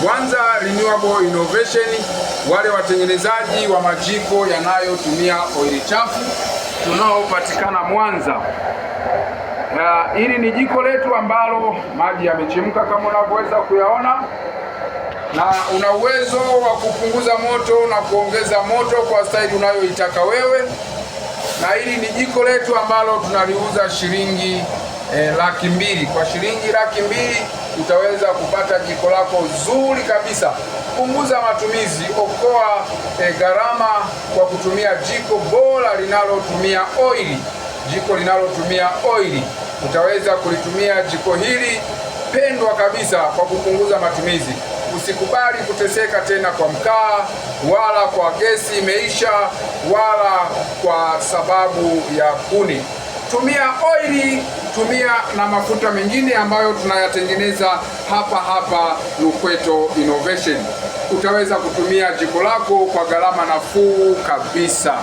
Mwanza Renewable Innovation, wale watengenezaji wa majiko yanayotumia oili chafu, tunaopatikana Mwanza. Hili ni jiko letu ambalo maji yamechemka kama unavyoweza kuyaona, na una uwezo wa kupunguza moto na kuongeza moto kwa staili unayoitaka wewe. Na hili ni jiko letu ambalo tunaliuza shilingi $200,000. Kwa shilingi $200,000 utaweza kupata jiko lako zuri kabisa. Punguza matumizi, okoa gharama kwa kutumia jiko bora linalotumia oili. Jiko linalotumia oili, utaweza kulitumia jiko hili pendwa kabisa kwa kupunguza matumizi. Usikubali kuteseka tena kwa mkaa, wala kwa gesi imeisha, wala kwa sababu ya kuni. Tumia oili, tumia na mafuta mengine ambayo tunayatengeneza hapa Lukweto Innovation. Utaweza kutumia jiko lako kwa gharama nafuu kabisa.